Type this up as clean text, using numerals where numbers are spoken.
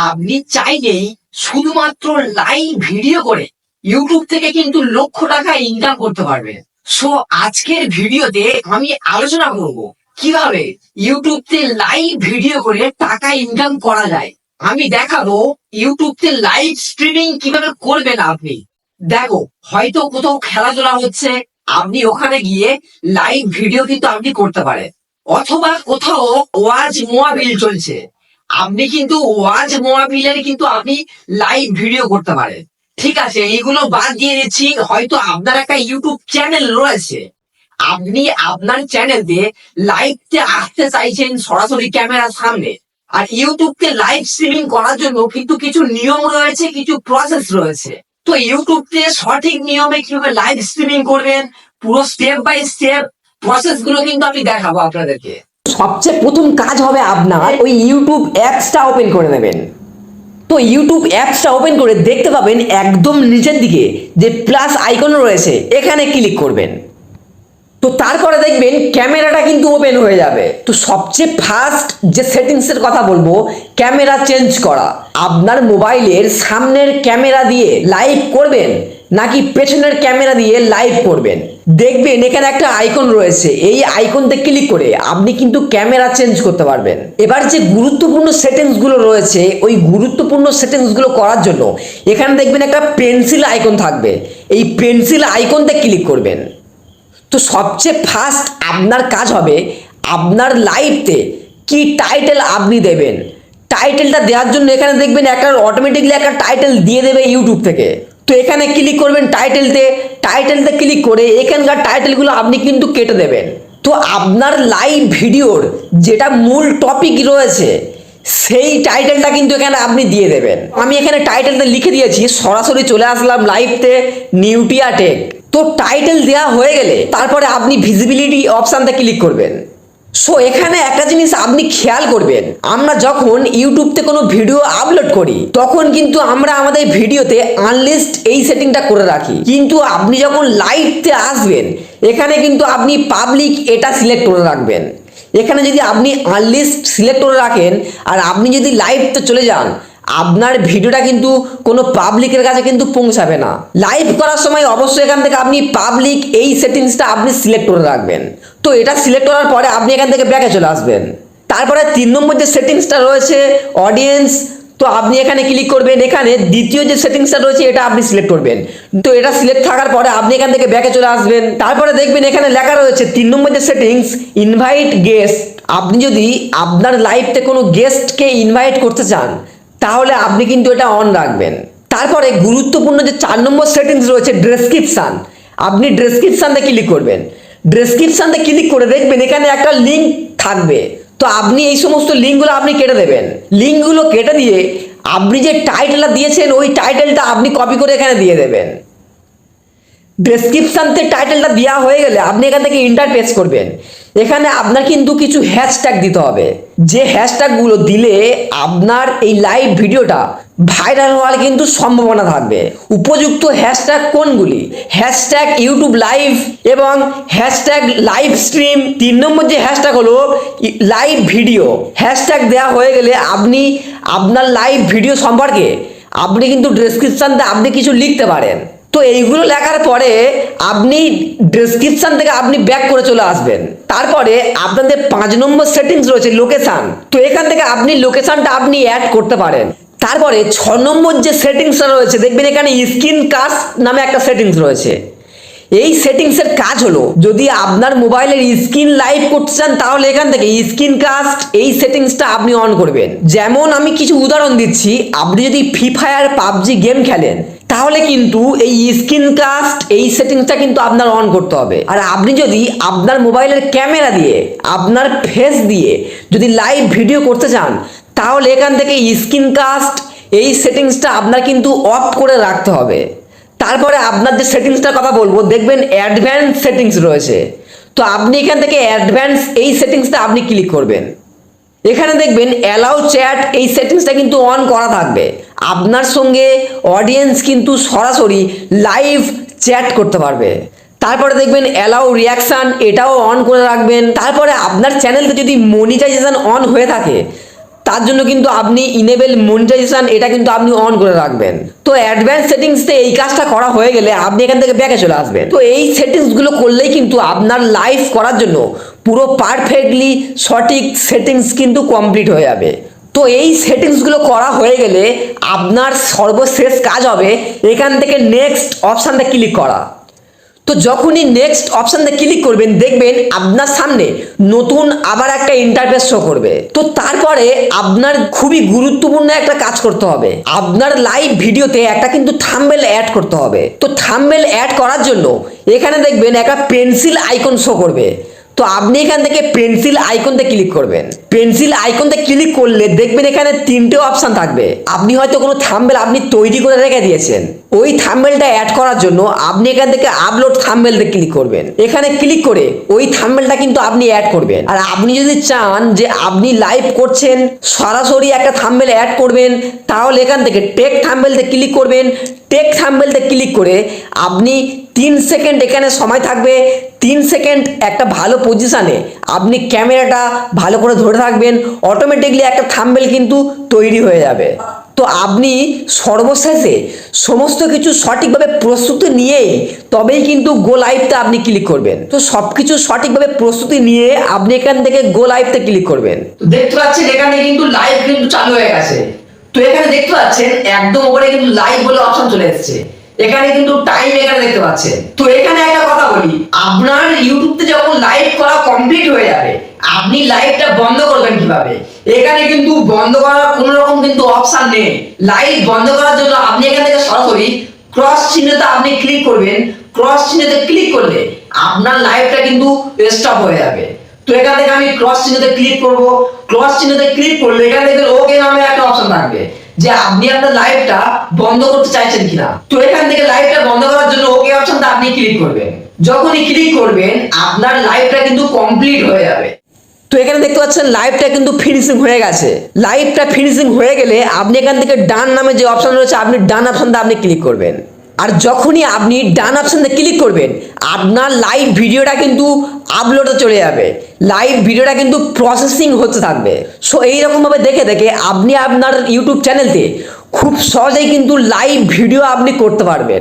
আপনি চাইলেই শুধুমাত্র লাইভ ভিডিও করে ইউটিউব থেকে কিন্তু লক্ষ টাকা ইনকাম করতে পারবেন। সো আজকের ভিডিওতে আমি আলোচনা করব কিভাবে ইউটিউবতে লাইভ ভিডিও করে টাকা ইনকাম করা যায়। আমি দেখাবো ইউটিউবতে লাইভ স্ট্রিমিং কিভাবে করবেন। আপনি দেখো, হয়তো কোথাও খেলাধুলা হচ্ছে, আপনি ওখানে গিয়ে লাইভ ভিডিও কিন্তু আপনি করতে পারেন। অথবা কোথাও ওয়াজ মোয়াবিল চলছে, আপনি কিন্তু ওয়াজ মোয়াবিলের কিন্তু আপনি লাইভ ভিডিও করতে পারেন। ঠিক আছে, এইগুলো বাদ দিয়ে দিচ্ছি। হয়তো আপনার একটা ইউটিউব চ্যানেল রয়েছে, আপনি আপনার চ্যানেল দিয়ে লাইভতে আসতে চাইছেন সরাসরি ক্যামেরার সামনে। আর ইউটিউবকে লাইভ স্ট্রিমিং করার জন্য কিন্তু কিছু নিয়ম রয়েছে, কিছু প্রসেস রয়েছে। তো ইউটিউবতে সঠিক নিয়মে কিভাবে লাইভ স্ট্রিমিং করবেন, পুরো স্টেপ বাই স্টেপ প্রসেস গুলো কিন্তু আমি দেখাবো আপনাদেরকে। সবচেয়ে প্রথম কাজ হবে আপনার ওই ইউটিউব অ্যাপসটা ওপেন করে নেবেন। তো ইউটিউব অ্যাপসটা ওপেন করে দেখতে পাবেন একদম নিচের দিকে যে প্লাস আইকন রয়েছে, এখানে ক্লিক করবেন। তো তারপরে দেখবেন ক্যামেরাটা কিন্তু ওপেন হয়ে যাবে। তো সবচেয়ে ফার্স্ট যে সেটিংসের কথা বলবো, ক্যামেরা চেঞ্জ করা। আপনার মোবাইলের সামনের ক্যামেরা দিয়ে লাইভ করবেন নাকি পেছনের ক্যামেরা দিয়ে লাইভ করবেন, দেখবেন এখানে একটা আইকন রয়েছে, এই আইকনতে ক্লিক করে আপনি কিন্তু ক্যামেরা চেঞ্জ করতে পারবেন। এবার যে গুরুত্বপূর্ণ সেটিংসগুলো রয়েছে, ওই গুরুত্বপূর্ণ সেটিংসগুলো করার জন্য এখানে দেখবেন একটা পেন্সিল আইকন থাকবে, এই পেন্সিল আইকনতে ক্লিক করবেন। তো সবচেয়ে ফার্স্ট আপনার কাজ হবে আপনার লাইভতে কি টাইটেল আপনি দেবেন। টাইটেলটা দেওয়ার জন্য এখানে দেখবেন একটা অটোমেটিকলি একটা টাইটেল দিয়ে দেবে ইউটিউব থেকে। তো এখানে ক্লিক করবেন টাইটেলতে ক্লিক করে এখানকার টাইটেলগুলো আপনি কিন্তু কেটে দেবেন। তো আপনার লাইভ ভিডিওর যেটা মূল টপিক রয়েছে সেই টাইটেলটা কিন্তু এখানে আপনি দিয়ে দেবেন। আমি এখানে টাইটেলটা লিখে দিয়েছি, সরাসরি চলে আসলাম লাইভতে নিউটিয়া টেক। তো টাইটেল দেওয়া হয়ে গেলে তারপরে আপনি ভিজিবিলিটি অপশানতে ক্লিক করবেন। সো এখানে একটা জিনিস আপনি খেয়াল করবেন, আমরা যখন ইউটিউবতে কোনো ভিডিও আপলোড করি তখন কিন্তু আমরা আমাদের ভিডিওতে আনলিস্ট এই সেটিংটা করে রাখি, কিন্তু আপনি যখন লাইভতে আসবেন এখানে কিন্তু আপনি পাবলিক এটা সিলেক্ট করে রাখবেন। এখানে যদি আপনি আনলিস্ট সিলেক্ট করে রাখেন আর আপনি যদি লাইভতে চলে যান, আপনার ভিডিওটা কিন্তু কোনো পাবলিকের কাছে কিন্তু পৌঁছাবে না। লাইভ করার সময় অবশ্যই এখান থেকে আপনি পাবলিক এই সেটিংসটা আপনি সিলেক্ট করে রাখবেন। তো এটা সিলেক্ট করার পরে আপনি এখান থেকে ব্যাকে চলে আসবেন। তারপরে 3 নম্বর যে সেটিংসটা রয়েছে অডিয়েন্স, তো আপনি এখানে ক্লিক করবেন। এখানে দ্বিতীয় যে সেটিংসটা রয়েছে এটা আপনি সিলেক্ট করবেন। তো এটা সিলেক্ট থাকার পরে আপনি এখান থেকে ব্যাকে চলে আসবেন। তারপরে দেখবেন এখানে লেখা রয়েছে 3 নম্বর যে সেটিংস ইনভাইট গেস্ট। আপনি যদি আপনার লাইভতে কোনো গেস্টকে ইনভাইট করতে চান তাহলে আপনি কিন্তু এটা অন রাখবেন। তারপরে গুরুত্বপূর্ণ যে 4 নম্বর সেটিংস রয়েছে ডেসক্রিপশন, আপনি ডেসক্রিপশানতে ক্লিক করবেন। ডেসক্রিপশানতে ক্লিক করে দেখবেন এখানে একটা লিঙ্ক থাকবে, তো আপনি এই সমস্ত লিঙ্কগুলো আপনি কেটে দেবেন। লিঙ্কগুলো কেটে দিয়ে আপনি যে টাইটেলটা দিয়েছেন ওই টাইটেলটা আপনি কপি করে এখানে দিয়ে দেবেন। ডেসক্রিপশানতে টাইটেলটা দেওয়া হয়ে গেলে আপনি এখান থেকে এন্টার প্রেস করবেন। এখানে আপনার কিন্তু কিছু হ্যাশট্যাগ দিতে হবে, যে হ্যাশট্যাগুলো দিলে আপনার এই লাইভ ভিডিওটা ভাইরাল হওয়ার কিন্তু সম্ভাবনা থাকবে। উপযুক্ত হ্যাশট্যাগ কোনগুলি? হ্যাশট্যাগ ইউটিউব লাইভ এবং হ্যাশট্যাগ লাইভ স্ট্রিম। 3 নম্বর যে হ্যাশট্যাগ হলো লাইভ ভিডিও। হ্যাশট্যাগ দেওয়া হয়ে গেলে আপনি আপনার লাইভ ভিডিও সম্পর্কে আপনি কিন্তু ডেসক্রিপশানতে আপনি কিছু লিখতে পারেন। তো এইগুলো লেখার পরে আপনি ডেসক্রিপশন থেকে আপনি ব্যাক করে চলে আসবেন। তারপরে আপনাদের 5 নম্বর সেটিংস রয়েছে লোকেশন, তো এখান থেকে আপনি লোকেশনটা আপনি অ্যাড করতে পারেন। তারপরে 6 নম্বর যে সেটিংসটা রয়েছে দেখবেন এখানে স্ক্রিন কাস্ট নামে একটা সেটিংস রয়েছে। এই সেটিংসের কাজ হলো যদি আপনার মোবাইলের স্ক্রিন লাইভ করতে চান তাহলে এখান থেকে স্ক্রিন কাস্ট এই সেটিংসটা আপনি অন করবেন। যেমন আমি কিছু উদাহরণ দিচ্ছি, আপনি যদি ফ্রি ফায়ার পাবজি গেম খেলেন তাহলে কিন্তু এই স্ক্রিন কাস্ট এই সেটিংসটা কিন্তু আপনার অন করতে হবে। আর আপনি যদি আপনার মোবাইলের ক্যামেরা দিয়ে আপনার ফেস দিয়ে যদি লাইভ ভিডিও করতে চান তাহলে এখান থেকে স্ক্রিন কাস্ট এই সেটিংসটা আপনার কিন্তু অফ করে রাখতে হবে। তারপরে আপনার যে সেটিংসটার কথা বলবো দেখবেন অ্যাডভান্স সেটিংস রয়েছে, তো আপনি এখান থেকে অ্যাডভান্স এই সেটিংসটা আপনি ক্লিক করবেন। এখানে দেখবেন অ্যালাউ চ্যাট এই সেটিংসটা কিন্তু অন করা থাকবে। আপনার সঙ্গে অডিয়েন্স কিন্তু সরাসরি লাইভ চ্যাট করতে পারবে। তারপরে দেখবেন অ্যালাউ রিয়াকশান, এটাও অন করে রাখবেন। তারপরে আপনার চ্যানেলতে যদি মনিটাইজেশন অন হয়ে থাকে তার জন্য কিন্তু আপনি ইনেবল মনিটাইজেশন এটা কিন্তু আপনি অন করে রাখবেন। তো অ্যাডভান্স সেটিংসে এই কাজটা করা হয়ে গেলে আপনি এখান থেকে ব্যাকে চলে আসবেন। তো এই সেটিংসগুলো করলেই কিন্তু আপনার লাইভ করার জন্য পুরো পারফেক্টলি সঠিক সেটিংস কিন্তু কমপ্লিট হয়ে যাবে। তো এই সেটিংসগুলো করা হয়ে গেলে আপনার সর্বশেষ কাজ হবে এখান থেকে নেক্সট অপশানটা ক্লিক করা। তো যখনই নেক্সট অপশানটা ক্লিক করবেন দেখবেন আপনার সামনে নতুন আবার একটা ইন্টারফেস শো করবে। তো তারপরে আপনার খুবই গুরুত্বপূর্ণ একটা কাজ করতে হবে, আপনার লাইভ ভিডিওতে একটা কিন্তু থাম্বনেল অ্যাড করতে হবে। তো থাম্বনেল অ্যাড করার জন্য এখানে দেখবেন একটা পেন্সিল আইকন শো করবে। তো আপনি এখান থেকে পেন্সিল আইকনতে ক্লিক করবেন। পেন্সিল আইকনতে ক্লিক করলে দেখবেন এখানে তিনটে অপশন থাকবে। আপনি হয়তো কোনো থাম্বনেল আপনি তৈরি করে রেখে দিয়েছেন, ওই থাম্বনেলটা অ্যাড করার জন্য আপনি এখান থেকে আপলোড থাম্বনেলতে ক্লিক করবেন। এখানে ক্লিক করে ওই থাম্বনেলটা কিন্তু আপনি অ্যাড করবেন। আর আপনি যদি চান যে আপনি লাইভ করছেন সরাসরি একটা থাম্বনেল অ্যাড করবেন, তাহলে এখান থেকে টেক থাম্বনেলতে ক্লিক করবেন। টেক থাম্বনেলতে ক্লিক করে আপনি 3 সেকেন্ড এখানে সময় থাকবে, 3 সেকেন্ড একটা ভালো পজিশানে আপনি ক্যামেরাটা ভালো করে ধরে থাকবেন, অটোমেটিকলি একটা থাম্বনেল কিন্তু তৈরি হয়ে যাবে। তো আপনি সর্বশেষে সমস্ত কিছু সঠিকভাবে প্রস্তুতি নিয়েই তবেই কিন্তু গো লাইভতে আপনি ক্লিক করবেন। তো সবকিছু সঠিকভাবে প্রস্তুতি নিয়ে আপনি এখান থেকে গো লাইভতে ক্লিক করবেন। তো দেখতে পাচ্ছেন এখানে কিন্তু লাইভ কিন্তু চালু হয়ে গেছে। তো এখানে দেখতে পাচ্ছেন একদম উপরে কিন্তু লাইভ বলে অপশন চলে এসেছে। এখানে কিন্তু টাইম এখানে দেখতে পাচ্ছেন। তো এখানে একটা কথা বলি, আপনার ইউটিউবতে যখন লাইভ করা কমপ্লিট হয়ে যাবে আপনি লাইভটা বন্ধ করবেন কিভাবে? এখানে কিন্তু বন্ধ করার কোনো রকম কিন্তু অপশন নেই। লাইভ বন্ধ করার জন্য আপনি এখান থেকে সরাসরি ক্রস চিহ্নতে আপনি ক্লিক করবেন। ক্রস চিহ্নতে ক্লিক করলে আপনার লাইভটা কিন্তু স্টপ হয়ে যাবে। তো এখান থেকে আমি ক্রস চিহ্নতে ক্লিক করব। ক্রস চিহ্নতে ক্লিক করলে এখানে দেখবেন ওকে নামে একটা অপশন থাকবে যে আপনি আপনার লাইভটা বন্ধ করতে চাইছেন কিনা। তো এখান থেকে লাইভটা বন্ধ করার জন্য ওকে অপশনটা আপনি ক্লিক করবেন। যখনই ক্লিক করবেন আপনার লাইভটা কিন্তু কমপ্লিট হয়ে যাবে। তো এখানে দেখতে পাচ্ছেন লাইভটা কিন্তু ফিনিশিং হয়ে গেছে। লাইভটা ফিনিশিং হয়ে গেলে আপনি এখান থেকে ডান নামে যে অপশন রয়েছে আপনি ডান অপশনটা আপনি ক্লিক করবেন। আর যখনই আপনি ডান অপশনটা ক্লিক করবেন আপনার লাইভ ভিডিওটা কিন্তু আপলোডে চলে যাবে। লাইভ ভিডিওটা কিন্তু প্রসেসিং হতে থাকবে। সো এইরকমভাবে দেখে দেখে আপনি আপনার ইউটিউব চ্যানেলতে খুব সহজেই কিন্তু লাইভ ভিডিও আপনি করতে পারবেন।